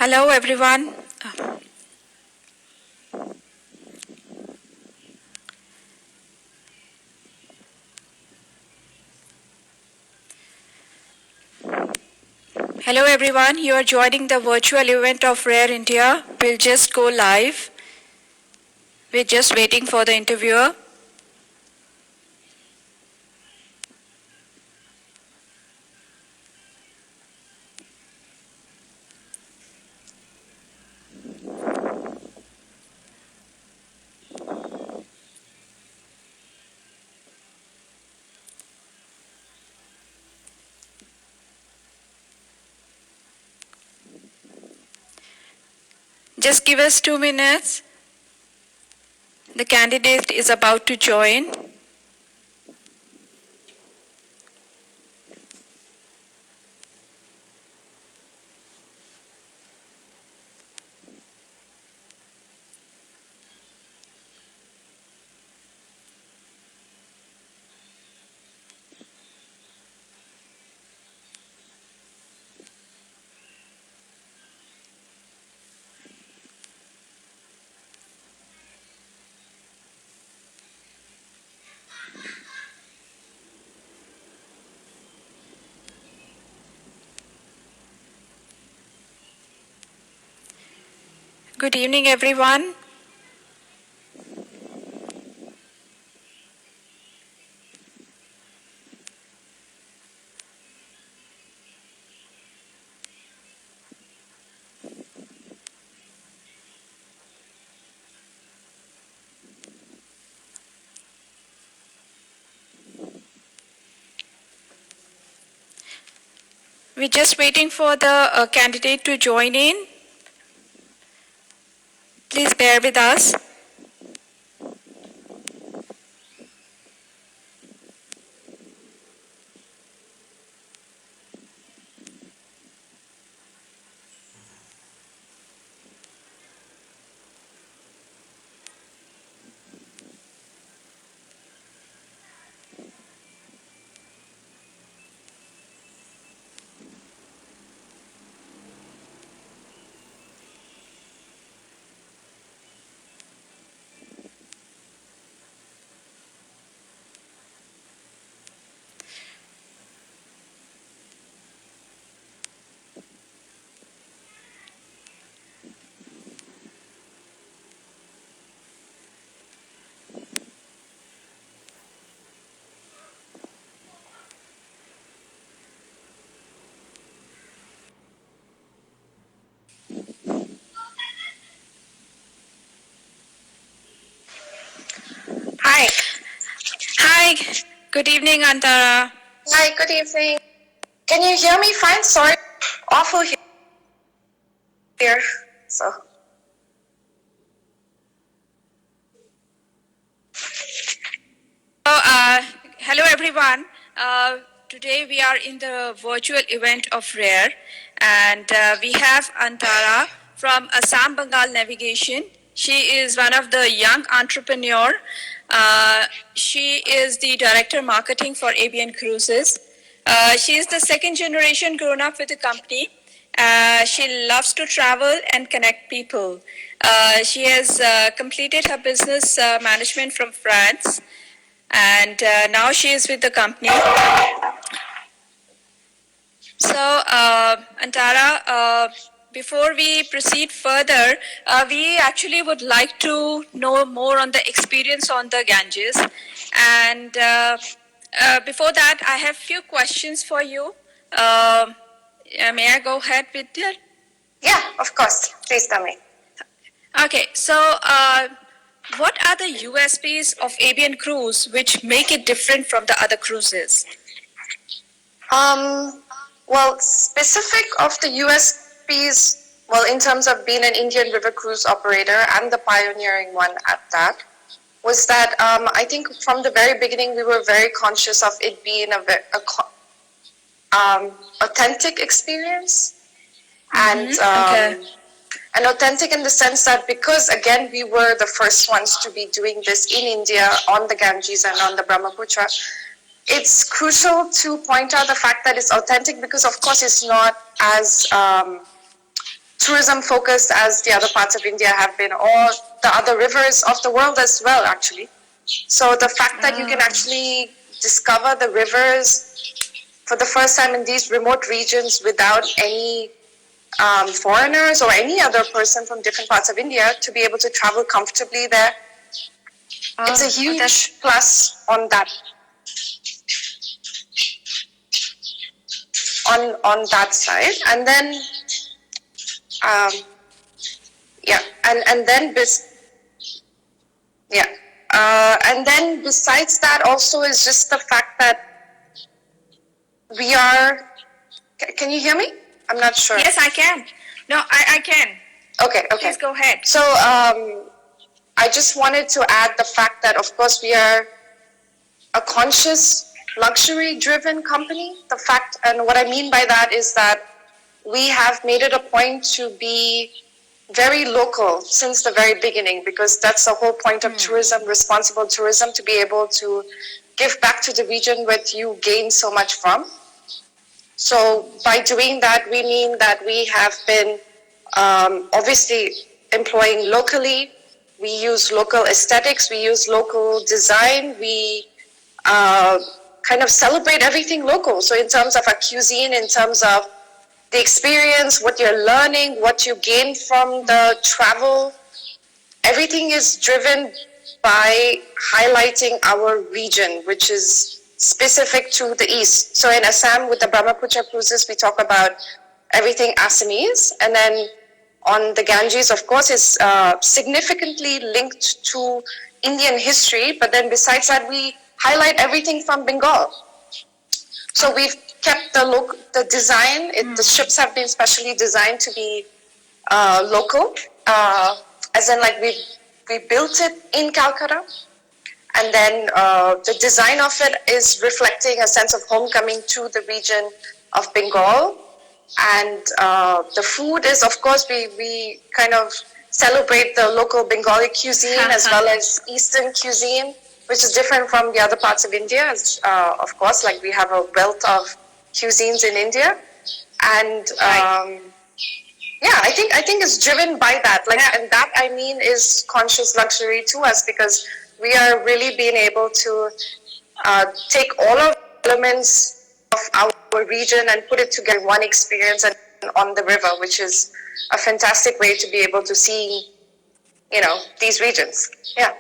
Hello, everyone. Hello, everyone. You are joining the virtual event of Rare India. We'll just go live. We're just waiting for the interviewer. Just give us 2 minutes. The candidate is about to join. Good evening, everyone. We're just waiting for the candidate to join in. Please bear with us. Hi. Hi. Good evening, Antara. Hi, good evening. Can you hear me fine? Sorry. Awful here. So. Hello, everyone. Today we are in the virtual event of Rare, and we have Antara from Assam Bengal Navigation. She is one of the young entrepreneur. She is the director marketing for ABN Cruises. She is the second generation grown up with the company. She loves to travel and connect people. She has completed her business management from France, and now she is with the company. So, Antara, before we proceed further, we actually would like to know more on the experience on the Ganges. And before that, I have few questions for you. May I go ahead with that? Yeah, of course. Please tell me. Okay, so what are the USPs of ABN Cruise which make it different from the other cruises? Well, specific of the USPs, well, in terms of being an Indian River cruise operator and the pioneering one at that, was that I think from the very beginning we were very conscious of it being authentic experience. And Okay. and authentic in the sense that because again we were the first ones to be doing this in India on the Ganges and on the Brahmaputra, it's crucial to point out the fact that it's authentic because of course it's not as tourism focused as the other parts of India have been, or the other rivers of the world as well, actually. So the fact that you can actually discover the rivers for the first time in these remote regions without any foreigners or any other person from different parts of India to be able to travel comfortably there, it's a huge plus on that. On that side, and then and then and then besides that also is just the fact that we are. Can you hear me? I'm not sure. Yes, I can. No, I can. Okay. Please go ahead. So I just wanted to add the fact that, of course, we are a conscious, luxury-driven company. The fact, and what I mean by that is that we have made it a point to be very local since the very beginning, because that's the whole point of tourism, responsible tourism, to be able to give back to the region what you gain so much from. So by doing that, we mean that we have been obviously employing locally. We use local aesthetics, we use local design, we kind of celebrate everything local. So in terms of our cuisine, in terms of the experience, what you're learning, what you gain from the travel, everything is driven by highlighting our region, which is specific to the east. So in Assam, with the Brahmaputra cruises, we talk about everything Assamese. And then on the Ganges, of course, is significantly linked to Indian history. But then besides that, we highlight everything from Bengal. So we've kept the design. The ships have been specially designed to be local, as in like we built it in Calcutta, and then the design of it is reflecting a sense of homecoming to the region of Bengal. And the food is, of course, we kind of celebrate the local Bengali cuisine as well as Eastern cuisine, which is different from the other parts of India. Of course, like we have a wealth of cuisines in India, and I think it's driven by that. And that, I mean, is conscious luxury to us, because we are really being able to take all of the elements of our region and put it together in one experience and on the river, which is a fantastic way to be able to see, these regions. Yeah.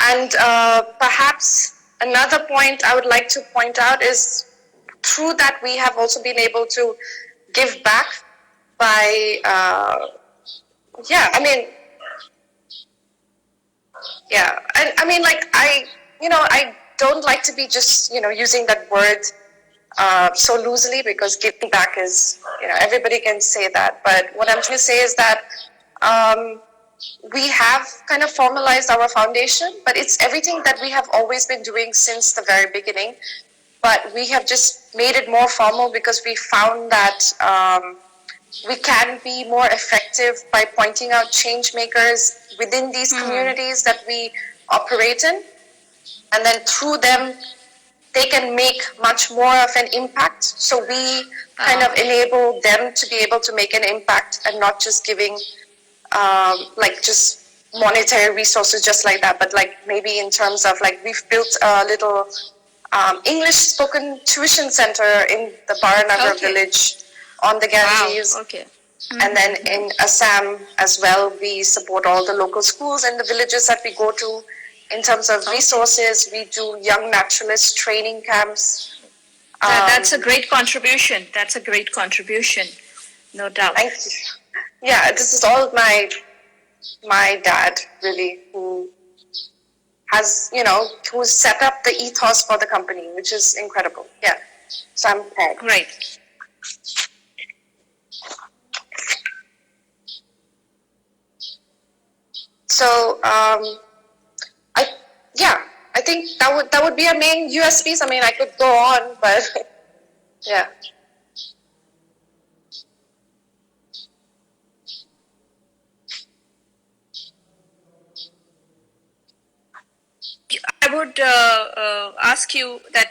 And perhaps another point I would like to point out is, through that we have also been able to give back by, I don't like to be just, using that word so loosely, because giving back is, everybody can say that. But what I'm trying to say is that we have kind of formalized our foundation, but it's everything that we have always been doing since the very beginning. But we have just made it more formal, because we found that we can be more effective by pointing out change makers within these communities that we operate in. And then through them, they can make much more of an impact. So we kind of enable them to be able to make an impact, and not just giving just monetary resources just like that, but like maybe in terms of we've built a little English spoken tuition center in the Baranagar village on the Ganges. Wow. Okay. And then in Assam as well, we support all the local schools and the villages that we go to. In terms of resources, we do young naturalist training camps. That's a great contribution. No doubt. Thank you. Yeah, this is all my dad, really, who has, who set up the ethos for the company, which is incredible. Yeah. So I'm proud. Great. So, I think that would be our main USPs. I mean, I could go on, but yeah. I would ask you that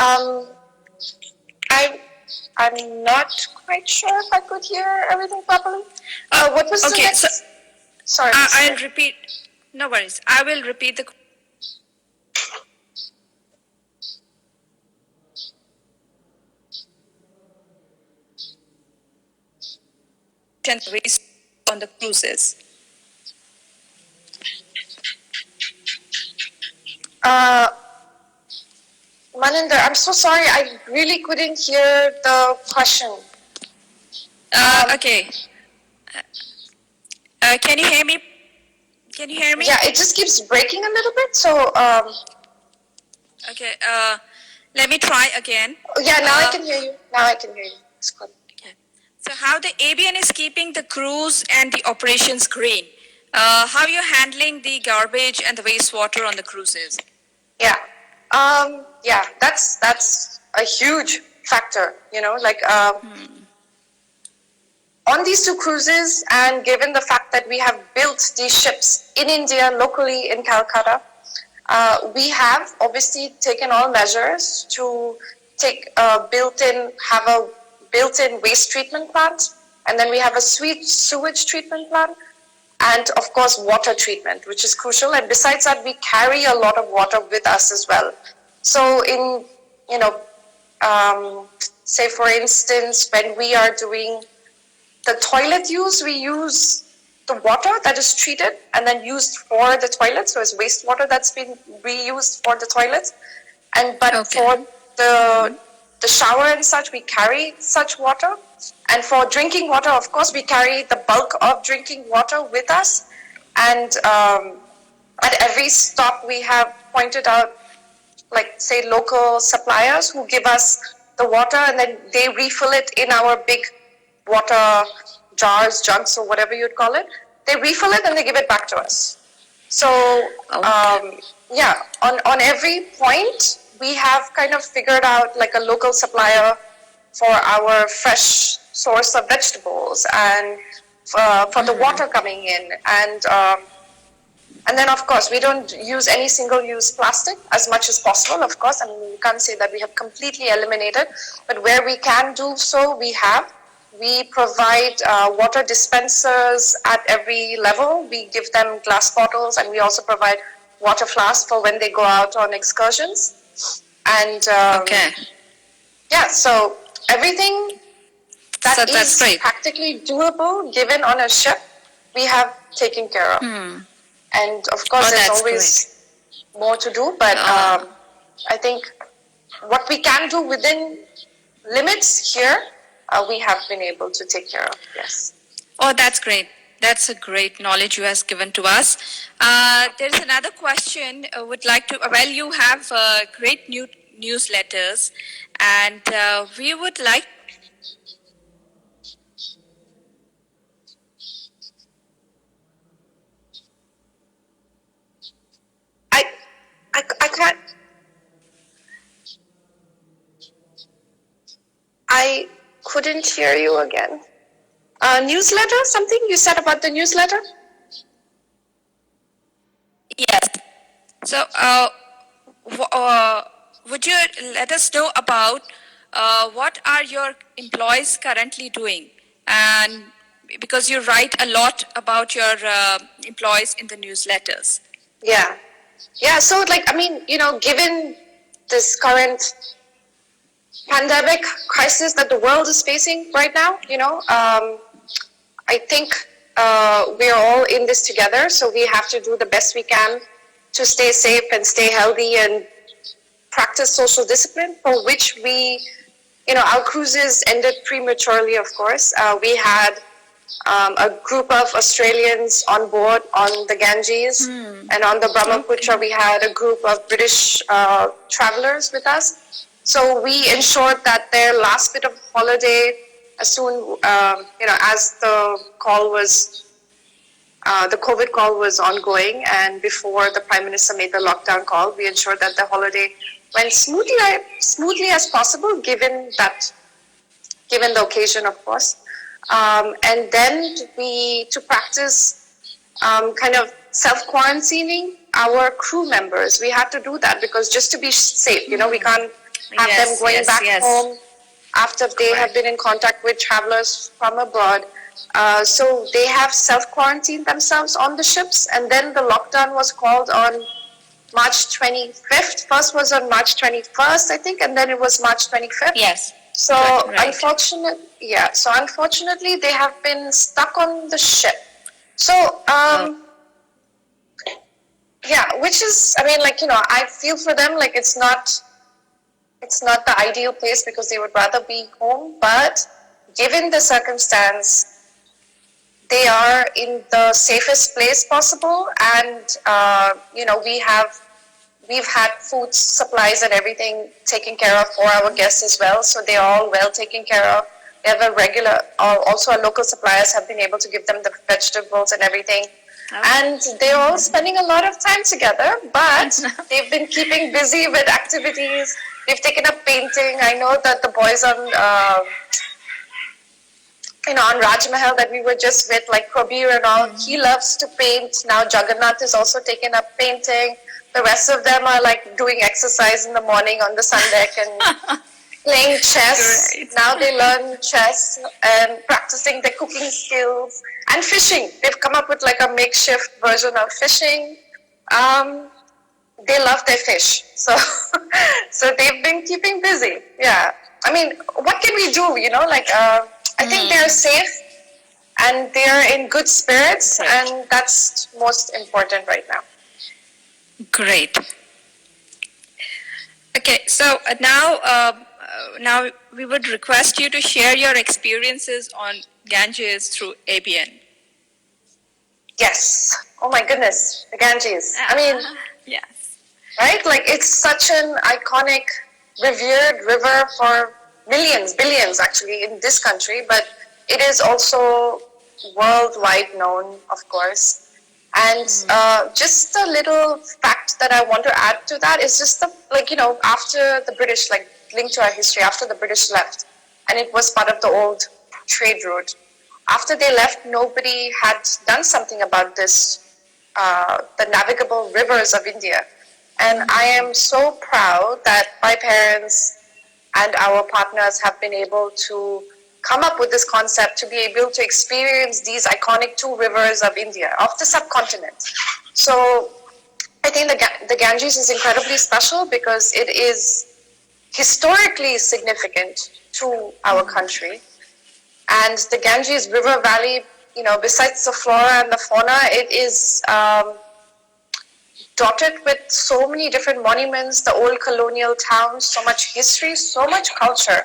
Um, I'm not quite sure if I could hear everything properly. What was the okay, next? so Sorry. I'll repeat. No worries. I will repeat the waste on the cruises. Maninder, I'm so sorry. I really couldn't hear the question. Okay. Can you hear me? Can you hear me? Yeah, it just keeps breaking a little bit. So, Okay. Let me try again. yeah, now I can hear you. Now I can hear you. It's good. Okay. So how the ABN is keeping the cruise and the operations green? How you're handling the garbage and the wastewater on the cruises? Yeah. Yeah, that's a huge factor, on these two cruises, and given the fact that we have built these ships in India, locally in Calcutta, we have obviously taken all measures to have a built-in waste treatment plant, and then we have a sewage treatment plant, and of course water treatment, which is crucial. And besides that, we carry a lot of water with us as well. So say for instance, when we are doing the toilet use, we use the water that is treated and then used for the toilet. So it's wastewater that's been reused for the toilets. But for the shower and such, we carry such water. And for drinking water, of course, we carry the bulk of drinking water with us. And at every stop, we have pointed out, like, say, local suppliers who give us the water, and then they refill it in our big water jars, jugs, or whatever you'd call it. They refill it and they give it back to us. So, on every point, we have kind of figured out like a local supplier for our fresh source of vegetables, and for the water coming in, and then of course we don't use any single-use plastic as much as possible. Of course, I mean, we can't say that we have completely eliminated, but where we can do so, we have. We provide water dispensers at every level. We give them glass bottles, and we also provide water flasks for when they go out on excursions. And yeah, so everything that is practically doable given on a ship, we have taken care of. And of course, there's always more to do, but I think what we can do within limits here, we have been able to take care of, yes. Oh, that's great. That's a great knowledge you have given to us. There's another question. Would like to, well, you have great newsletters, and we would like. I can't. I couldn't hear you again. Newsletter? Something you said about the newsletter? Yes. So, would you let us know about what are your employees currently doing? And because you write a lot about your employees in the newsletters. Yeah. Yeah, so given this current pandemic crisis that the world is facing right now, I think we're all in this together, so we have to do the best we can to stay safe and stay healthy and practice social discipline, for which our cruises ended prematurely, of course. We had a group of Australians on board on the Ganges, and on the Brahmaputra we had a group of British travelers with us. So we ensured that their last bit of holiday, as soon, as the COVID call was ongoing, and before the Prime Minister made the lockdown call, we ensured that the holiday went smoothly as possible, given the occasion, of course. And then to practice kind of self-quarantining our crew members. We had to do that because just to be safe, we can't have them Yes, going yes, back yes. home after they have been in contact with travelers from abroad. So they have self-quarantined themselves on the ships, and then the lockdown was called on March 25th. First was on March 21st, I think, and then it was March 25th. Yes. So Right. unfortunately, they have been stuck on the ship. So yeah, which is, I mean, like, you know, I feel for them. Like, it's not the ideal place because they would rather be home. But given the circumstance, they are in the safest place possible, and you know, we've had food supplies and everything taken care of for our guests as well, so they're all well taken care of. They have a regular, also our local suppliers have been able to give them the vegetables and everything. And they're all spending a lot of time together, but they've been keeping busy with activities. They've taken up painting. I know that the boys on on Raj Mahal that we were just with, like Kabir and all, he loves to paint. Now Jagannath is also taken up painting. The rest of them are like doing exercise in the morning on the sun deck and playing chess. Great. Now they learn chess and practicing their cooking skills and fishing. They've come up with like a makeshift version of fishing. They love their fish, so so they've been keeping busy. Yeah, I mean, what can we do? You know, like I think they're safe and they're in good spirits, Right. and that's most important right now. Great. Okay, so now we would request you to share your experiences on Ganges through ABN. Yes. Oh my goodness, the Ganges. I mean, Yes. right? Like, it's such an iconic, revered river for millions, billions actually in this country, but it is also worldwide known, of course. And just a little fact that I want to add to that is just after the British, like linked to our history, after the British left, and it was part of the old trade route. After they left, nobody had done something about this, the navigable rivers of India. And I am so proud that my parents and our partners have been able to come up with this concept to be able to experience these iconic two rivers of India, of the subcontinent. So I think the Ganges is incredibly special because it is historically significant to our country. And the Ganges River Valley, besides the flora and the fauna, it is dotted with so many different monuments, the old colonial towns, so much history, so much culture,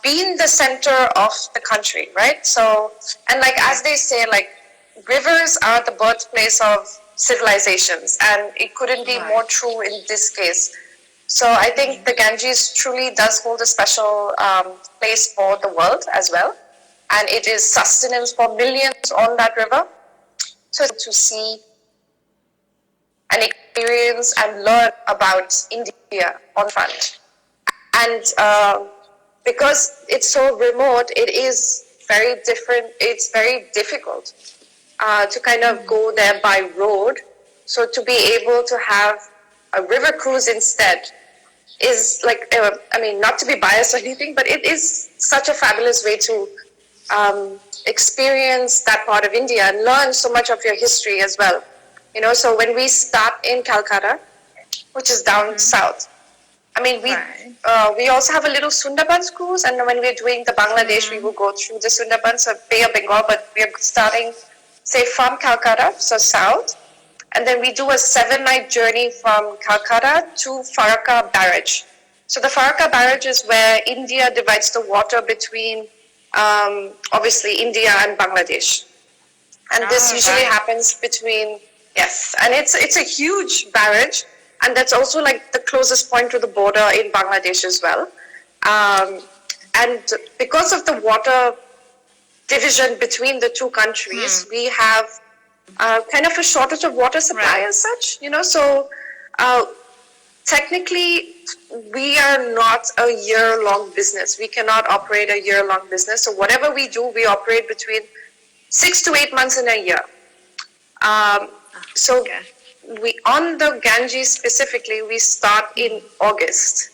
being the center of the country, right? So, and like as they say, like rivers are the birthplace of civilizations, and it couldn't be more true in this case. So I think the Ganges truly does hold a special place for the world as well, and it is sustenance for millions on that river. So to see and experience and learn about India on front. And because it's so remote, it is very different. It's very difficult to kind of go there by road. So to be able to have a river cruise instead is like, not to be biased or anything, but it is such a fabulous way to experience that part of India and learn so much of your history as well. So when we start in Calcutta, which is down south, we also have a little Sundarbans cruise, and when we're doing the Bangladesh, we will go through the Sundarbans or Bay of Bengal, but we're starting, say, from Calcutta, so south, and then we do a 7-night journey from Calcutta to Farakka Barrage. So the Farakka Barrage is where India divides the water between, obviously, India and Bangladesh. And this usually happens between, yes, and it's a huge barrage, and that's also like the closest point to the border in Bangladesh as well. And because of the water division between the two countries, we have kind of a shortage of water supply as such, so technically we are not a year-long business. We cannot operate a year-long business. So whatever we do, we operate between 6 to 8 months in a year. We on the Ganges specifically, we start in August.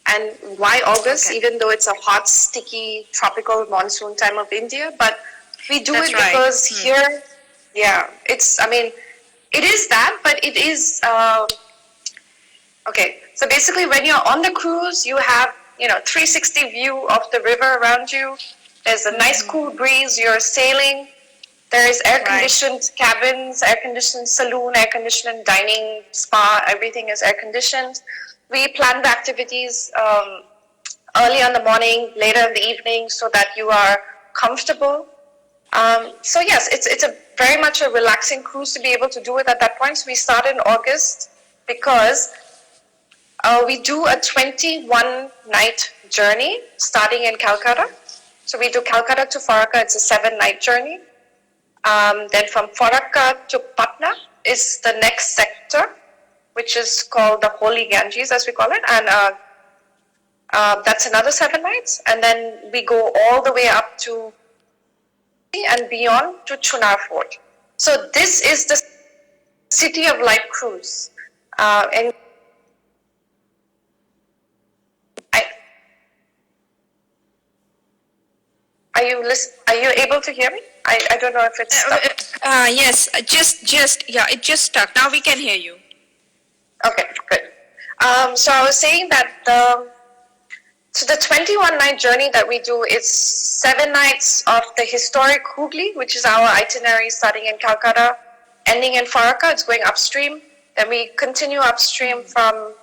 And why August, Okay. even though it's a hot, sticky, tropical monsoon time of India? But we do That's it right. because here, yeah, it is that, but it is, okay. So basically when you're on the cruise, you have, 360 view of the river around you. There's a nice cool breeze, you're sailing. There is air-conditioned cabins, air-conditioned saloon, air-conditioned dining, spa, everything is air-conditioned. We plan the activities early in the morning, later in the evening, so that you are comfortable. So yes, it's a very much a relaxing cruise to be able to do it at that point. So we start in August because we do a 21-night journey starting in Calcutta. So we do Calcutta to Farakka, it's a 7-night journey. Then from Farakka to Patna is the next sector, which is called the Holy Ganges, as we call it. And that's another 7 nights. And then we go all the way up to and beyond to Chunar Fort. So this is the City of Light cruise. And are you able to hear me? I don't know if it's stuck. Yes, it just stuck. Now we can hear you. Okay, good. So I was saying that the 21-night journey that we do is 7 nights of the historic Hooghly, which is our itinerary starting in Calcutta, ending in Farakka. It's going upstream. Then we continue upstream from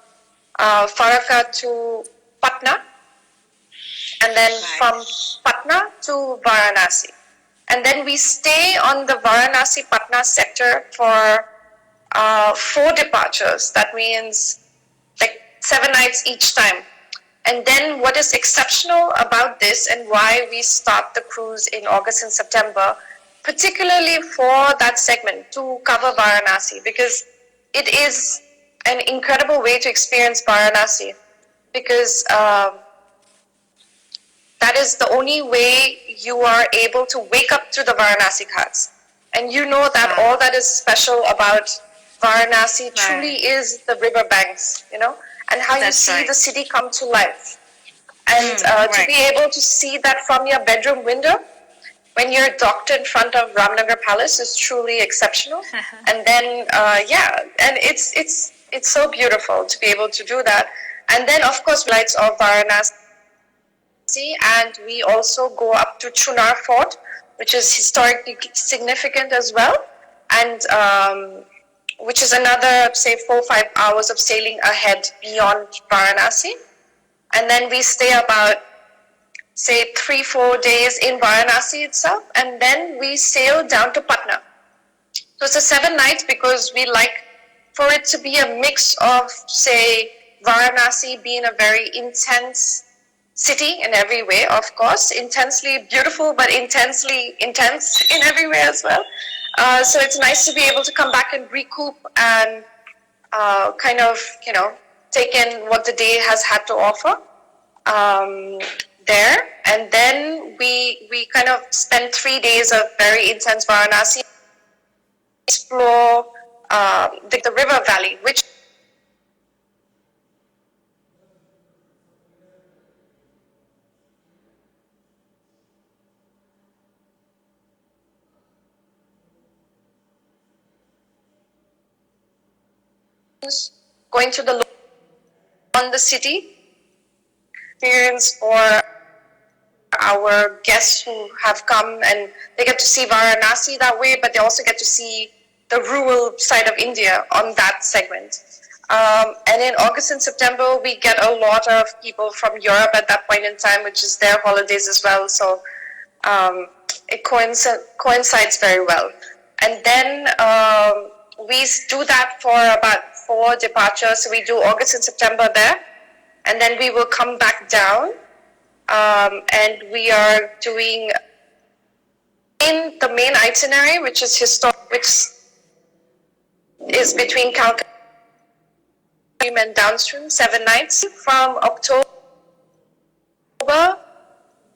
Farakka to Patna, and then from Patna to Varanasi. And then we stay on the Varanasi-Patna sector for 4 departures. That means like 7 nights each time. And then what is exceptional about this and why we start the cruise in August and September, particularly for that segment to cover Varanasi, because it is an incredible way to experience Varanasi, because that is the only way you are able to wake up to the Varanasi Ghats. And you know that all that is special about Varanasi truly is the riverbanks, and how you see the city come to life. And to be able to see that from your bedroom window when you're docked in front of Ramnagar Palace is truly exceptional. And then, and it's so beautiful to be able to do that. And then, of course, lights of Varanasi. And we also go up to Chunar Fort, which is historically significant as well, and which is another, say, 4 or 5 hours of sailing ahead beyond Varanasi. And then we stay about, say, 3-4 days in Varanasi itself, and then we sail down to Patna. So it's a 7 nights because we like for it to be a mix of, say, Varanasi being a very intense city in every way, of course, intensely beautiful, but intensely intense in every way as well. So it's nice to be able to come back and recoup and kind of, take in what the day has had to offer there. And then we kind of spend 3 days of very intense Varanasi, explore the river valley, which going to on the city experience for our guests who have come, and they get to see Varanasi that way, but they also get to see the rural side of India on that segment. And in August and September, we get a lot of people from Europe at that point in time, which is their holidays as well. So it coincides very well. And then we do that for about 4 departures. So we do August and September there, and then we will come back down, and we are doing in the main itinerary, which is historic, which is between Calcutta and downstream, 7 nights from October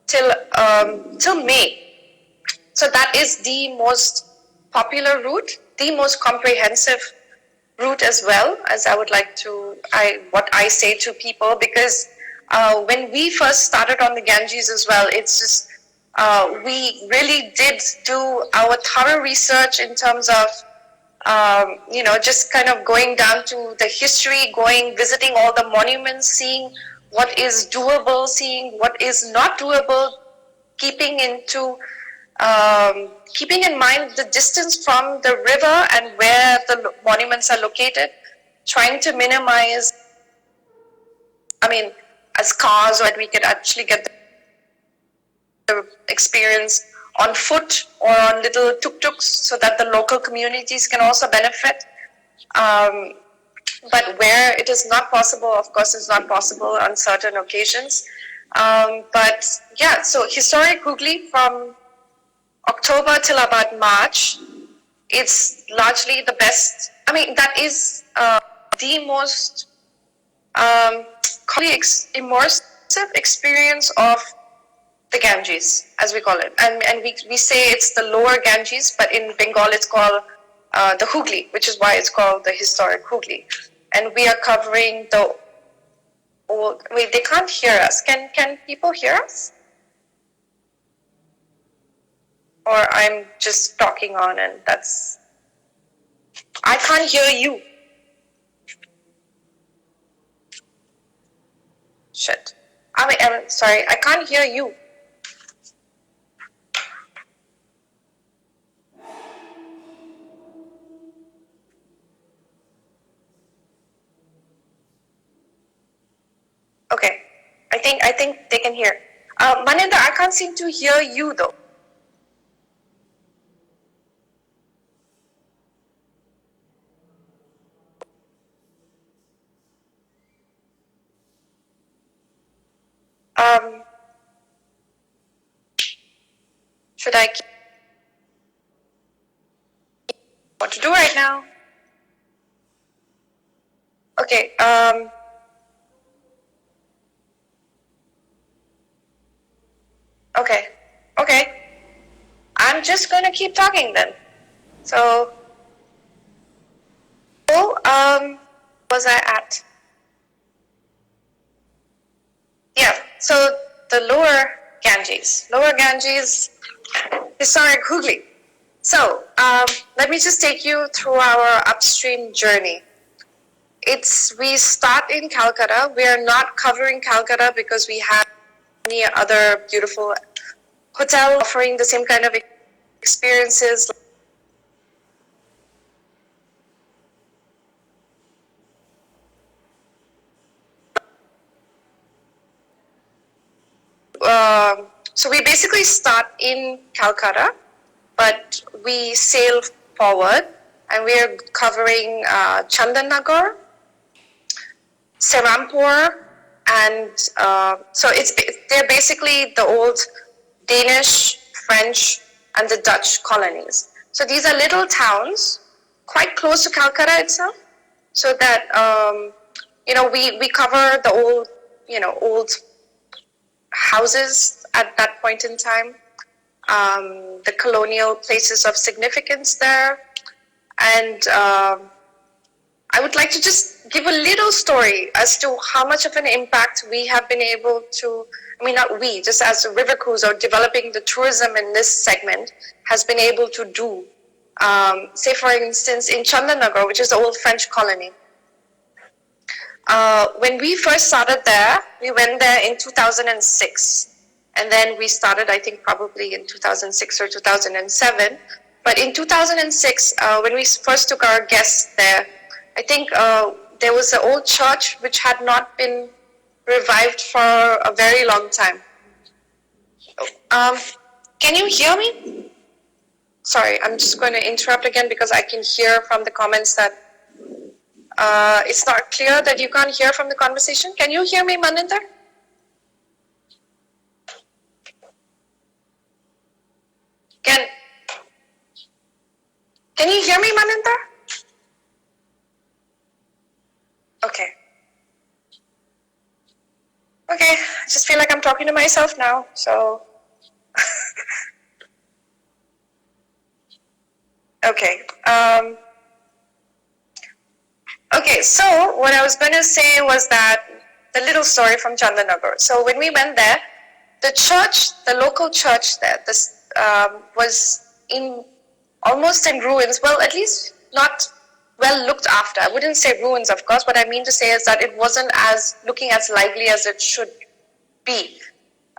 till May. So that is the most popular route, the most comprehensive route as well, as I would like to, what I say to people, because when we first started on the Ganges as well, it's just we really did do our thorough research in terms of just kind of going down to the history, visiting all the monuments, seeing what is doable, seeing what is not doable, keeping in mind the distance from the river and where the monuments are located, trying to minimize, as cars, or we could actually get the experience on foot or on little tuk-tuks so that the local communities can also benefit. But where it is not possible, of course, it's not possible on certain occasions. But yeah, so historic Hooghly from October till about March, it's largely the best. That is the most immersive experience of the Ganges, as we call it. And we say it's the lower Ganges, but in Bengal it's called the Hooghly, which is why it's called the historic Hooghly. And we are covering the old, they can't hear us. Can people hear us? Or I'm just talking on and I can't hear you. Shit. I'm sorry, I can't hear you. Okay, I think they can hear. Maninder, I can't seem to hear you though. Should I keep what to do right now? Okay, okay. I'm just gonna keep talking then. So, was I at? Yeah, so the lower Ganges, historic Hooghly. So, let me just take you through our upstream journey. We start in Calcutta. We are not covering Calcutta because we have many other beautiful hotels offering the same kind of experiences. So we basically start in Calcutta, but we sail forward and we are covering Chandanagar, Serampore, and so they're basically the old Danish, French, and the Dutch colonies. So these are little towns quite close to Calcutta itself, so that we cover the old houses at that point in time, the colonial places of significance there, and I would like to just give a little story as to how much of an impact we have been able to, not we, just as a river cruise or developing the tourism in this segment has been able to do. Say for instance, in Chandanagar, which is the old French colony. When we first started there, we went there in 2006. And then we started, I think, probably in 2006 or 2007. But in 2006, when we first took our guests there, I think there was an old church which had not been revived for a very long time. Can you hear me? Sorry, I'm just going to interrupt again because I can hear from the comments that it's not clear, that you can't hear from the conversation. Can you hear me, Maninder? Can you hear me, Maninder? Okay. Okay, I just feel like I'm talking to myself now, so. Okay. Okay, so what I was going to say was that the little story from Chandanagar. So when we went there, the church, the local church there, this was in almost in ruins. Well, at least not well looked after. I wouldn't say ruins, of course. What I mean to say is that it wasn't as looking as lively as it should be.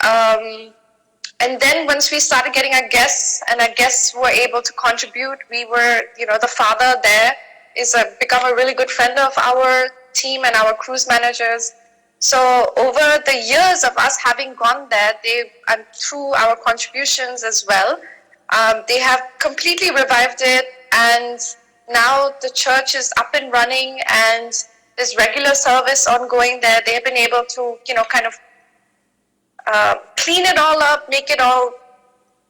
And then once we started getting our guests, and our guests were able to contribute, we were, the father there is become a really good friend of our team and our cruise managers. So over the years of us having gone there, and through our contributions as well, they have completely revived it, and now the church is up and running, and there's regular service ongoing there. They have been able to, kind of clean it all up, make it all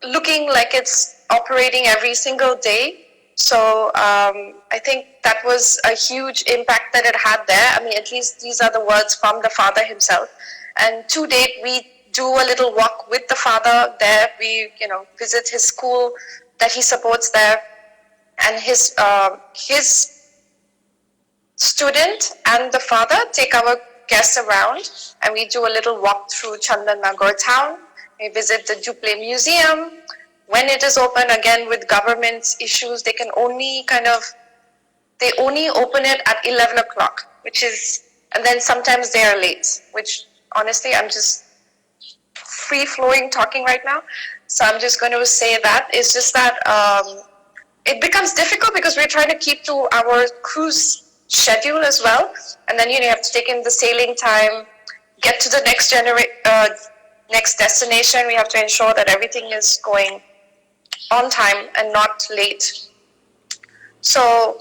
looking like it's operating every single day. So I think that was a huge impact that it had there. I mean, at least these are the words from the father himself. And to date, we do a little walk with the father there. We, visit his school that he supports there, and his student and the father take our guests around, and we do a little walk through Chandanagar town. We visit the Dupleix Museum. When it is open, again, with government issues, they only open it at 11 o'clock, and then sometimes they are late, which honestly, I'm just free-flowing talking right now. So I'm just going to say that. It's just that it becomes difficult because we're trying to keep to our cruise schedule as well. And then, you have to take in the sailing time, get to the next destination. We have to ensure that everything is going on time and not late. So,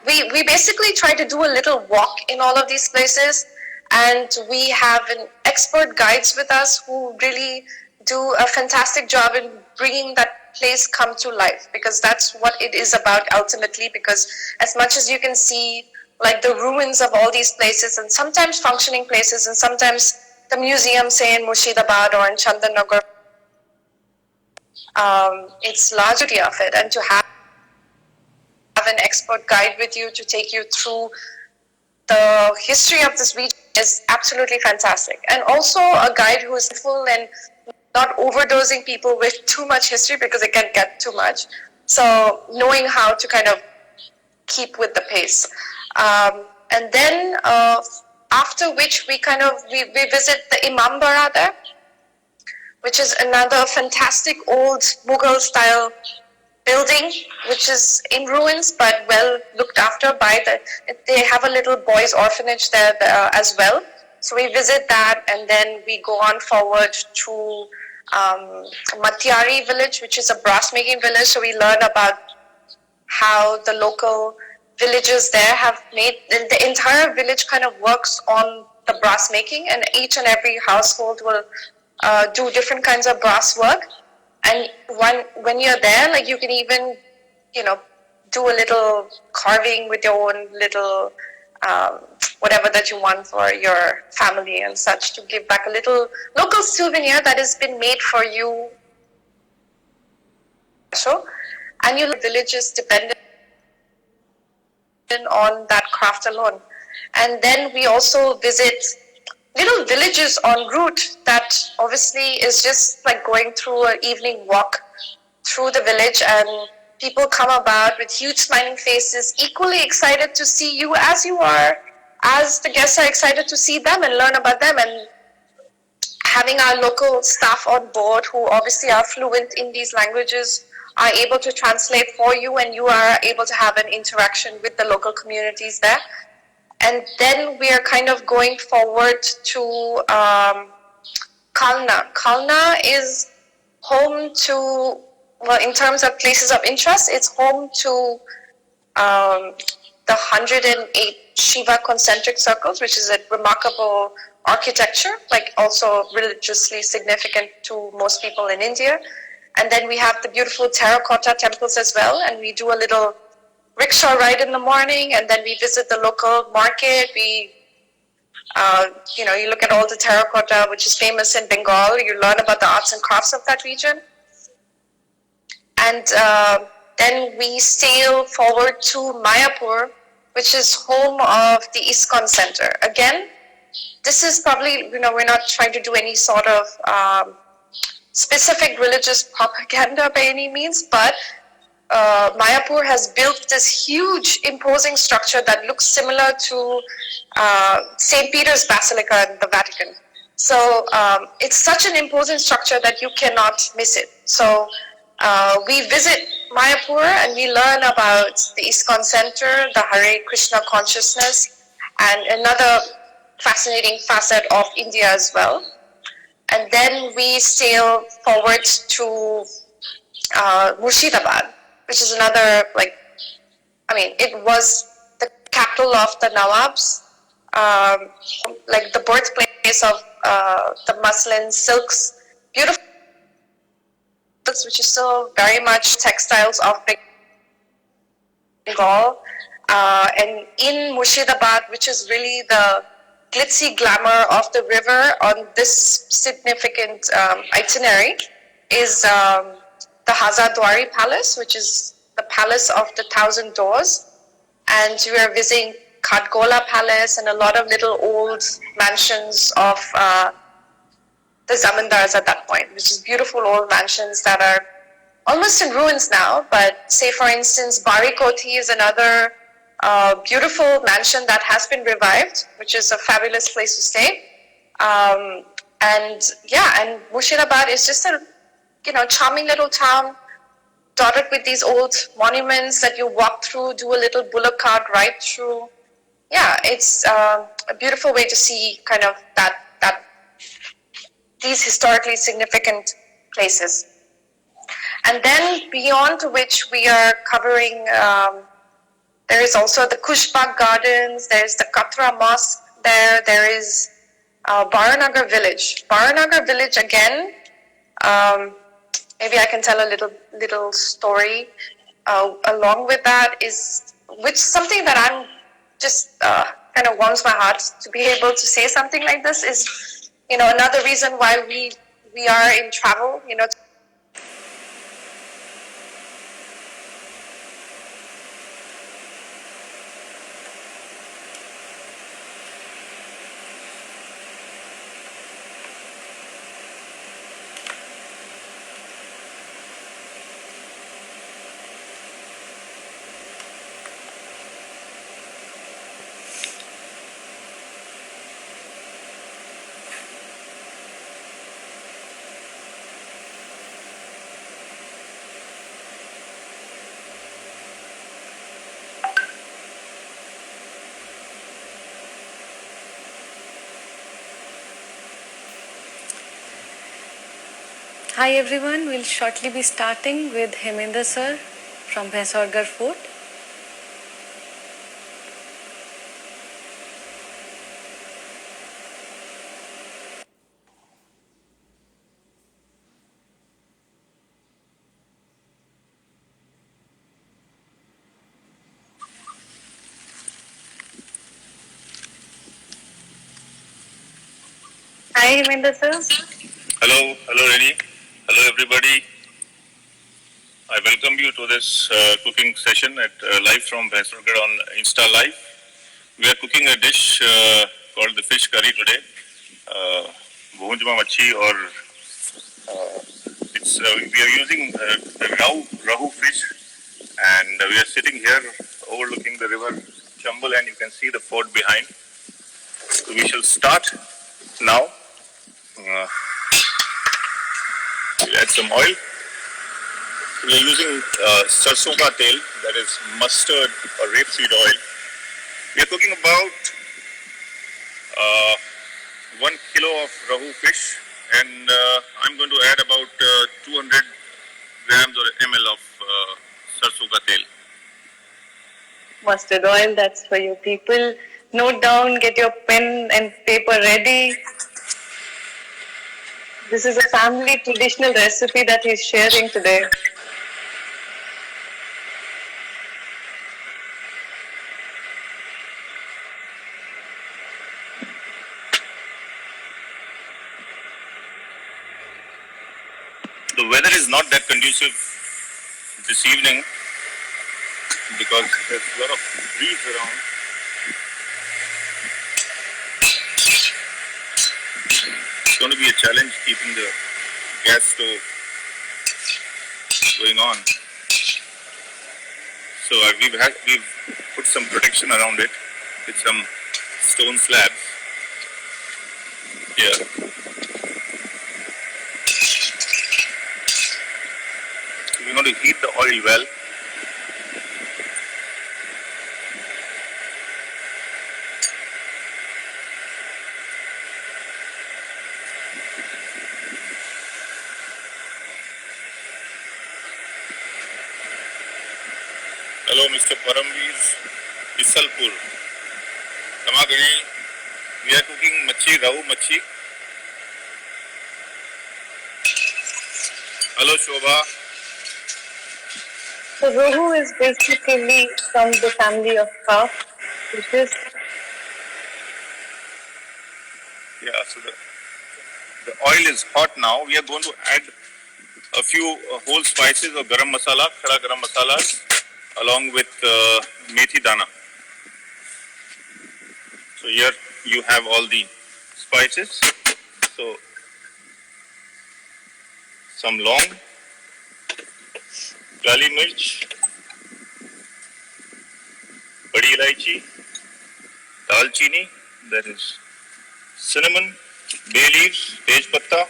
we basically try to do a little walk in all of these places, and we have an expert guides with us who really do a fantastic job in bringing that place come to life, because that's what it is about ultimately. Because as much as you can see like the ruins of all these places, and sometimes functioning places, and sometimes the museum, say in Murshidabad or in Chandanagar, it's largely of it, and to have an expert guide with you to take you through the history of this region is absolutely fantastic. And also a guide who is full and not overdosing people with too much history, because it can get too much. So knowing how to kind of keep with the pace. And then after which we visit the Imambara there, which is another fantastic old Mughal style building, which is in ruins but well looked after they have a little boys orphanage there as well. So we visit that, and then we go on forward to Matiari village, which is a brass making village. So we learn about how the local villages there have made, the entire village kind of works on the brass making, and each and every household will do different kinds of brass work. And when you're there, like, you can even, do a little carving with your own little whatever that you want for your family and such, to give back a little local souvenir that has been made for you. So, and your village is dependent on that craft alone. And then we also visit little villages en route that obviously is just like going through an evening walk through the village, and people come about with huge smiling faces, equally excited to see you as you are, as the guests are excited to see them and learn about them. And having our local staff on board, who obviously are fluent in these languages, are able to translate for you, and you are able to have an interaction with the local communities there. And then we are kind of going forward to Kalna. Kalna is home to, well, in terms of places of interest, it's home to the 108 Shiva concentric circles, which is a remarkable architecture, like also religiously significant to most people in India. And then we have the beautiful terracotta temples as well, and we do a little rickshaw ride in the morning, and then we visit the local market. We, you look at all the terracotta, which is famous in Bengal. You learn about the arts and crafts of that region. And then we sail forward to Mayapur, which is home of the ISKCON Center. Again, this is probably, we're not trying to do any sort of specific religious propaganda by any means, but Mayapur has built this huge, imposing structure that looks similar to St. Peter's Basilica in the Vatican. So it's such an imposing structure that you cannot miss it. So we visit Mayapur and we learn about the ISKCON Center, the Hare Krishna consciousness, and another fascinating facet of India as well. And then we sail forward to Murshidabad, which is another, it was the capital of the Nawabs, like the birthplace of the muslin silks, beautiful silks, which is still very much textiles of Bengal. And in Murshidabad, which is really the glitzy glamour of the river on this significant itinerary, is the Hazardwari Palace, which is the Palace of the Thousand Doors. And we are visiting Khatgola Palace and a lot of little old mansions of the Zamindars at that point, which is beautiful old mansions that are almost in ruins now. But say, for instance, Bari Koti is another beautiful mansion that has been revived, which is a fabulous place to stay. And Murshidabad is just a charming little town dotted with these old monuments that you walk through, do a little bullock cart ride through. Yeah, it's a beautiful way to see kind of these historically significant places. And then beyond which we are covering, there is also the Kushbagh Gardens, there's the Katra Mosque there is Baranagar Village. Baranagar Village, again, maybe I can tell a little story along with that, which something that I'm just kind of warms my heart to be able to say something like this is, another reason why we are in travel, Hi everyone, we'll shortly be starting with Hemendra sir from Bhaisargarh Fort. Hi Hemendra sir. Hello Reddy. Hello everybody. I welcome you to this cooking session at live from Bhaisargarh on Insta Live. We are cooking a dish called the fish curry today. Bhunjma machi, or we are using rahu fish, and we are sitting here overlooking the river Chambal, and you can see the fort behind. So we shall start now. We'll add some oil. We are using sarson ka tel, that is mustard or rapeseed oil. We are cooking about 1 kilo of rahu fish, and I'm going to add about 200 grams or ml of sarson ka tel. Mustard oil, that's for you people. Note down, get your pen and paper ready. This is a family traditional recipe that he's sharing today. The weather is not that conducive this evening, because there's a lot of breeze around. It's going to be a challenge keeping the gas stove going on. So we've put some protection around it with some stone slabs here. So we're going to heat the oil well. Hello, Mr. Paramveer Bisalpur. Kamagani, we are cooking machi, rahu machi. Hello, Shobha. So rohu is basically from the family of carp, which is Yeah, so the oil is hot now. We are going to add a few whole spices of garam masala, khada garam masala, along with methi dana. So here you have all the spices. So some long, kali mirch, badi ilaichi, dalchini, that is cinnamon, bay leaves, tej patta,